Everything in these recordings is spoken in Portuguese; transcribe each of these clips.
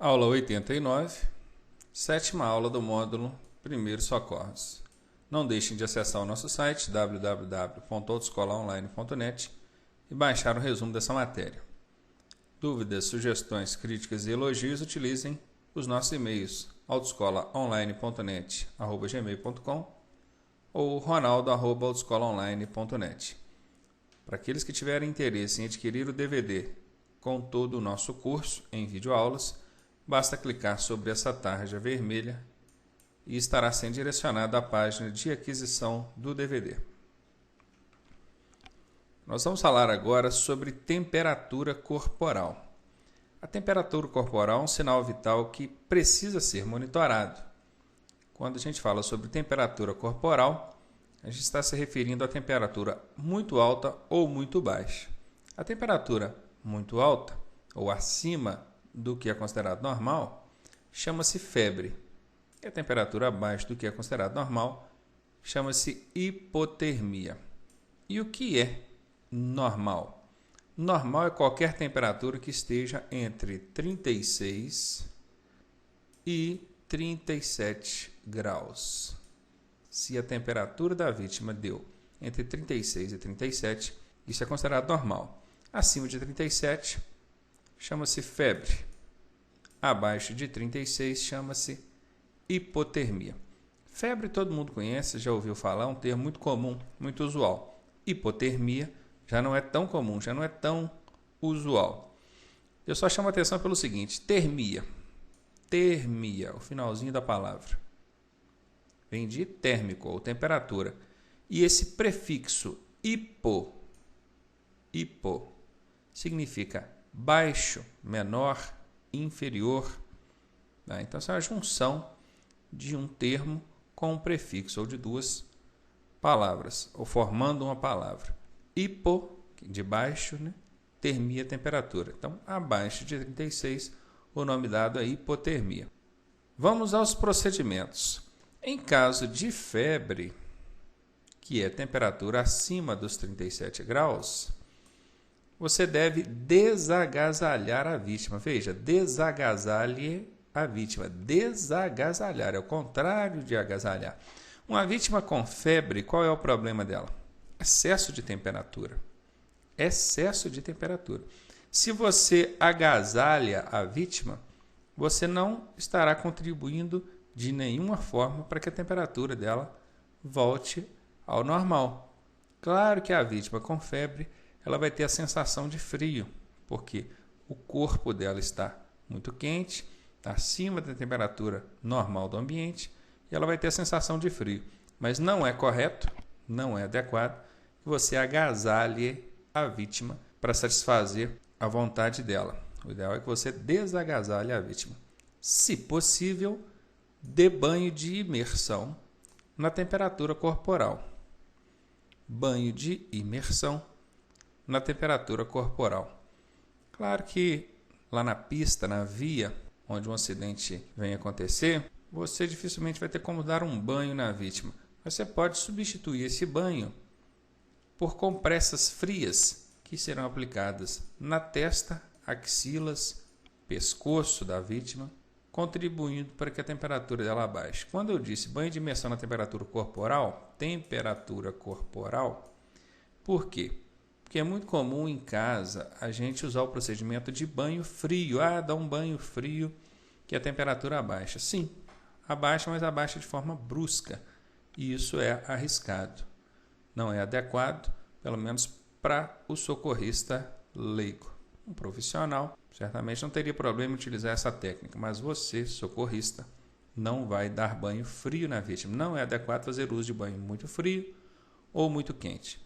Aula 89, sétima aula do módulo Primeiros Socorros. Não deixem de acessar o nosso site www.autoescolaonline.net e baixar o resumo dessa matéria. Dúvidas, sugestões, críticas e elogios, utilizem os nossos e-mails autoescolaonline.net@gmail.com ou ronaldo@autoescolaonline.net. Para aqueles que tiverem interesse em adquirir o DVD com todo o nosso curso em videoaulas, basta clicar sobre essa tarja vermelha e estará sendo direcionado à página de aquisição do DVD. Nós vamos falar agora sobre temperatura corporal. A temperatura corporal é um sinal vital que precisa ser monitorado. Quando a gente fala sobre temperatura corporal, a gente está se referindo à temperatura muito alta ou muito baixa. A temperatura muito alta ou acima do que é considerado normal chama-se febre. E a temperatura abaixo do que é considerado normal chama-se hipotermia. E o que é normal? Normal é qualquer temperatura que esteja entre 36 e 37 graus. Se a temperatura da vítima deu entre 36 e 37, isso é considerado normal. Acima de 37, chama-se febre. Abaixo de 36, chama-se hipotermia. Febre todo mundo conhece, já ouviu falar, é um termo muito comum, muito usual. Hipotermia já não é tão comum, já não é tão usual. Eu só chamo a atenção pelo seguinte: termia. Termia, o finalzinho da palavra. Vem de térmico, ou temperatura. E esse prefixo hipo significa baixo, menor, inferior. Então, essa é a junção de um termo com um prefixo, ou de duas palavras, ou formando uma palavra. Hipo, de baixo, né? Termia, temperatura. Então, abaixo de 36, o nome dado é hipotermia. Vamos aos procedimentos. Em caso de febre, que é temperatura acima dos 37 graus, você deve desagasalhar a vítima. Veja, desagasalhe a vítima. Desagasalhar é o contrário de agasalhar. Uma vítima com febre, qual é o problema dela? Excesso de temperatura. Excesso de temperatura. Se você agasalha a vítima, você não estará contribuindo de nenhuma forma para que a temperatura dela volte ao normal. Claro que a vítima com febre, ela vai ter a sensação de frio, porque o corpo dela está muito quente, acima da temperatura normal do ambiente, e ela vai ter a sensação de frio. Mas não é correto, não é adequado que você agasalhe a vítima para satisfazer a vontade dela. O ideal é que você desagasalhe a vítima. Se possível, dê banho de imersão na temperatura corporal. Banho de imersão na temperatura corporal. Claro que lá na pista, na via, onde um acidente vem acontecer, você dificilmente vai ter como dar um banho na vítima. Você pode substituir esse banho por compressas frias que serão aplicadas na testa, axilas, pescoço da vítima, contribuindo para que a temperatura dela baixe. Quando eu disse banho de imersão na temperatura corporal, por quê? Porque é muito comum em casa a gente usar o procedimento de banho frio. Dá um banho frio que a temperatura abaixa. Sim, abaixa, mas abaixa de forma brusca. E isso é arriscado. Não é adequado, pelo menos para o socorrista leigo. Um profissional certamente não teria problema em utilizar essa técnica, mas você, socorrista, não vai dar banho frio na vítima. Não é adequado fazer uso de banho muito frio ou muito quente.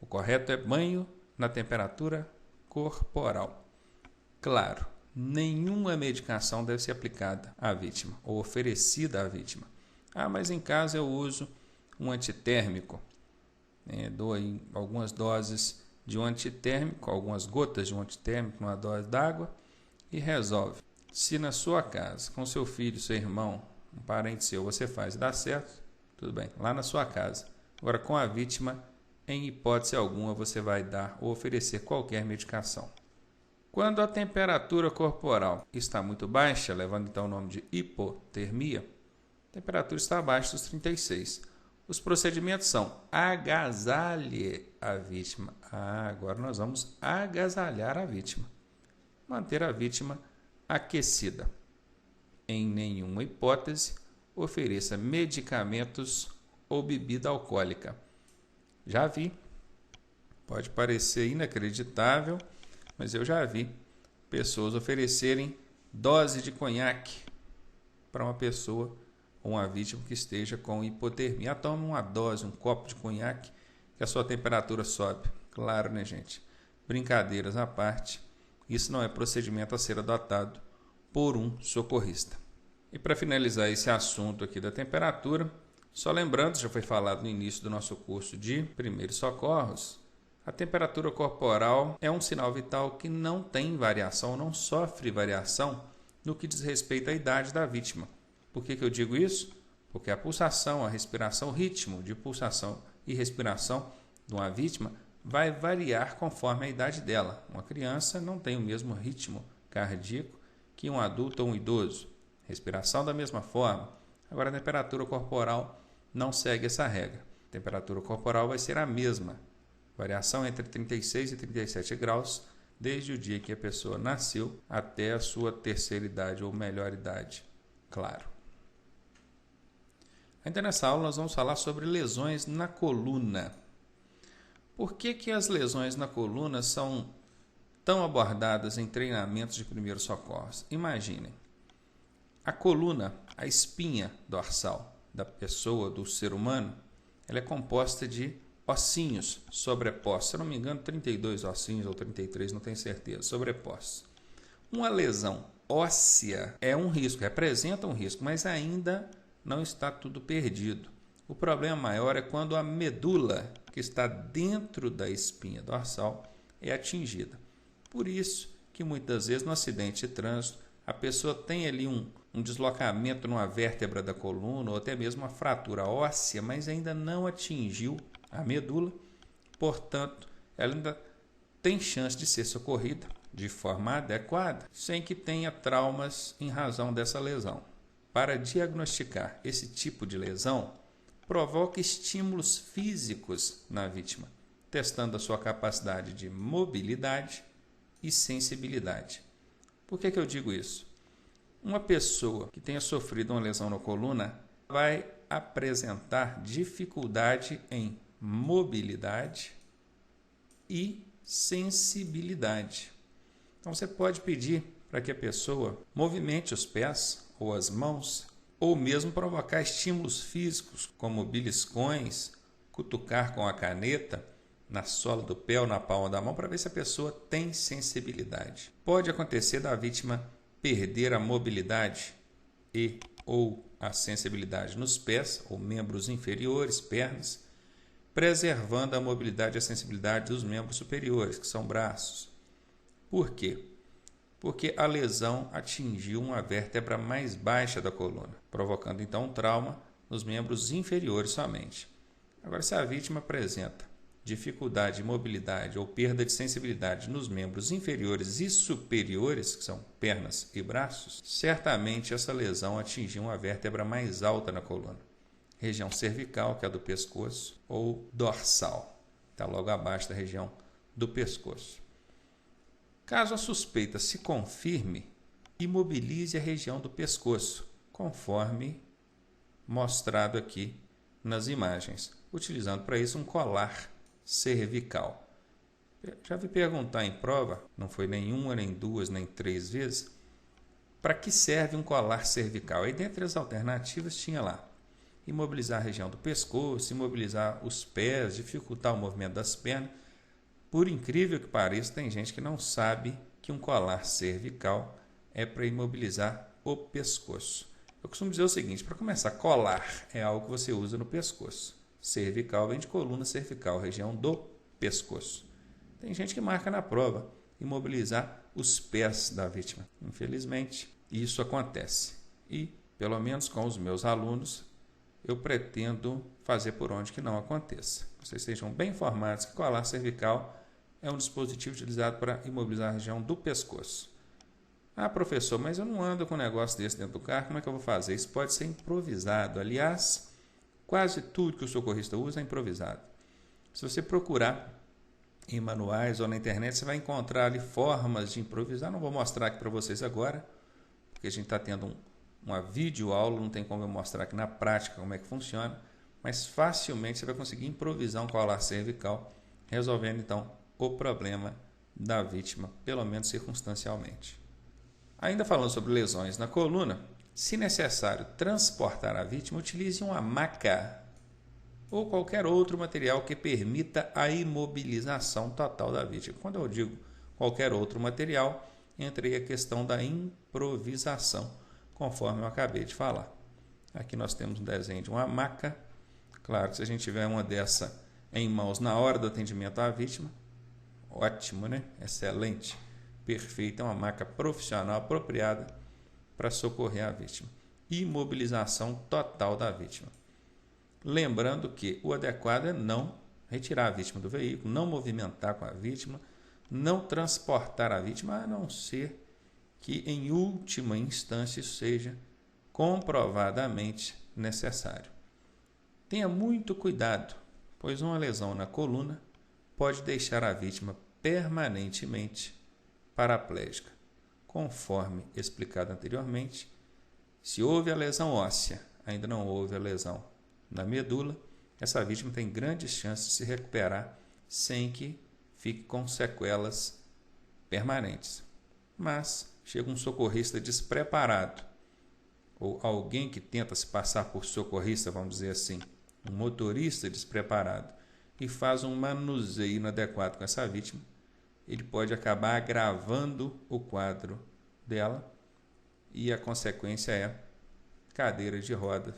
O correto é banho na temperatura corporal. Claro, nenhuma medicação deve ser aplicada à vítima ou oferecida à vítima. Mas em casa eu uso um antitérmico. Dou aí algumas doses de um antitérmico, algumas gotas de um antitérmico, uma dose d'água e resolve. Se na sua casa, com seu filho, seu irmão, um parente seu, você faz e dá certo, tudo bem, lá na sua casa. Agora, com a vítima, em hipótese alguma, você vai dar ou oferecer qualquer medicação. Quando a temperatura corporal está muito baixa, levando então o nome de hipotermia, a temperatura está abaixo dos 36. Os procedimentos são: agasalhe a vítima. Agora nós vamos agasalhar a vítima. Manter a vítima aquecida. Em nenhuma hipótese, ofereça medicamentos ou bebida alcoólica. Já vi. Pode parecer inacreditável, mas eu já vi pessoas oferecerem dose de conhaque para uma pessoa ou uma vítima que esteja com hipotermia. Tome uma dose, um copo de conhaque, que a sua temperatura sobe. Claro, né, gente? Brincadeiras à parte, isso não é procedimento a ser adotado por um socorrista. E para finalizar esse assunto aqui da temperatura, só lembrando, já foi falado no início do nosso curso de primeiros socorros, a temperatura corporal é um sinal vital que não tem variação, não sofre variação no que diz respeito à idade da vítima. Por que eu digo isso? Porque a pulsação, a respiração, o ritmo de pulsação e respiração de uma vítima vai variar conforme a idade dela. Uma criança não tem o mesmo ritmo cardíaco que um adulto ou um idoso. Respiração da mesma forma. Agora, a temperatura corporal não segue essa regra. A temperatura corporal vai ser a mesma. Variação entre 36 e 37 graus, desde o dia que a pessoa nasceu até a sua terceira idade ou melhor idade, claro. Ainda nessa aula nós vamos falar sobre lesões na coluna. Por que as lesões na coluna são tão abordadas em treinamentos de primeiros socorros? Imaginem, a coluna, a espinha dorsal da pessoa, do ser humano, ela é composta de ossinhos sobrepostos. Se eu não me engano, 32 ossinhos ou 33, não tenho certeza, sobrepostos. Uma lesão óssea é um risco, representa um risco, mas ainda não está tudo perdido. O problema maior é quando a medula, que está dentro da espinha dorsal, é atingida. Por isso que muitas vezes no acidente de trânsito, a pessoa tem ali um deslocamento numa vértebra da coluna ou até mesmo uma fratura óssea, mas ainda não atingiu a medula, portanto, ela ainda tem chance de ser socorrida de forma adequada, sem que tenha traumas em razão dessa lesão. Para diagnosticar esse tipo de lesão, provoca estímulos físicos na vítima, testando a sua capacidade de mobilidade e sensibilidade. Por que eu digo isso? Uma pessoa que tenha sofrido uma lesão na coluna vai apresentar dificuldade em mobilidade e sensibilidade. Então você pode pedir para que a pessoa movimente os pés ou as mãos, ou mesmo provocar estímulos físicos, como beliscões, cutucar com a caneta na sola do pé ou na palma da mão, para ver se a pessoa tem sensibilidade. Pode acontecer da vítima perder a mobilidade e ou a sensibilidade nos pés ou membros inferiores, pernas, preservando a mobilidade e a sensibilidade dos membros superiores, que são braços. Por quê? Porque a lesão atingiu uma vértebra mais baixa da coluna, provocando então um trauma nos membros inferiores somente. Agora, se a vítima apresenta dificuldade de mobilidade ou perda de sensibilidade nos membros inferiores e superiores, que são pernas e braços, certamente essa lesão atingiu uma vértebra mais alta na coluna. Região cervical, que é a do pescoço, ou dorsal, está logo abaixo da região do pescoço. Caso a suspeita se confirme, imobilize a região do pescoço, conforme mostrado aqui nas imagens, utilizando para isso um colar cervical. Já vi perguntar em prova, não foi nenhuma, nem duas, nem três vezes, para que serve um colar cervical? Aí, dentre as alternativas, tinha lá imobilizar a região do pescoço, imobilizar os pés, dificultar o movimento das pernas. Por incrível que pareça, tem gente que não sabe que um colar cervical é para imobilizar o pescoço. Eu costumo dizer o seguinte, para começar, colar é algo que você usa no pescoço. Cervical vem de coluna cervical, região do pescoço. Tem gente que marca na prova imobilizar os pés da vítima. Infelizmente, isso acontece. E, pelo menos com os meus alunos, eu pretendo fazer por onde que não aconteça. Vocês sejam bem informados que colar cervical é um dispositivo utilizado para imobilizar a região do pescoço. Ah, professor, mas eu não ando com um negócio desse dentro do carro, como é que eu vou fazer? Isso pode ser improvisado. Aliás, quase tudo que o socorrista usa é improvisado. Se você procurar em manuais ou na internet, você vai encontrar ali formas de improvisar. Não vou mostrar aqui para vocês agora, porque a gente está tendo uma videoaula, não tem como eu mostrar aqui na prática como é que funciona, mas facilmente você vai conseguir improvisar um colar cervical, resolvendo então o problema da vítima, pelo menos circunstancialmente. Ainda falando sobre lesões na coluna, se necessário transportar a vítima, utilize uma maca ou qualquer outro material que permita a imobilização total da vítima. Quando eu digo qualquer outro material, entra aí a questão da improvisação, conforme eu acabei de falar. Aqui nós temos um desenho de uma maca. Claro que se a gente tiver uma dessa em mãos na hora do atendimento à vítima, ótimo, né? Excelente, perfeito, é uma maca profissional apropriada para socorrer a vítima. Imobilização total da vítima. Lembrando que o adequado é não retirar a vítima do veículo, não movimentar com a vítima, não transportar a vítima, a não ser que em última instância isso seja comprovadamente necessário. Tenha muito cuidado, pois uma lesão na coluna pode deixar a vítima permanentemente paraplégica. Conforme explicado anteriormente, se houve a lesão óssea, ainda não houve a lesão na medula, essa vítima tem grandes chances de se recuperar sem que fique com sequelas permanentes. Mas chega um socorrista despreparado, ou alguém que tenta se passar por socorrista, vamos dizer assim, um motorista despreparado, e faz um manuseio inadequado com essa vítima, ele pode acabar agravando o quadro dela e a consequência é cadeira de rodas,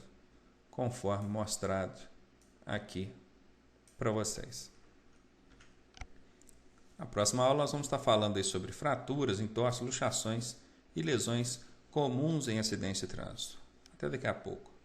conforme mostrado aqui para vocês. Na próxima aula nós vamos estar falando aí sobre fraturas, entorses, luxações e lesões comuns em acidentes de trânsito. Até daqui a pouco.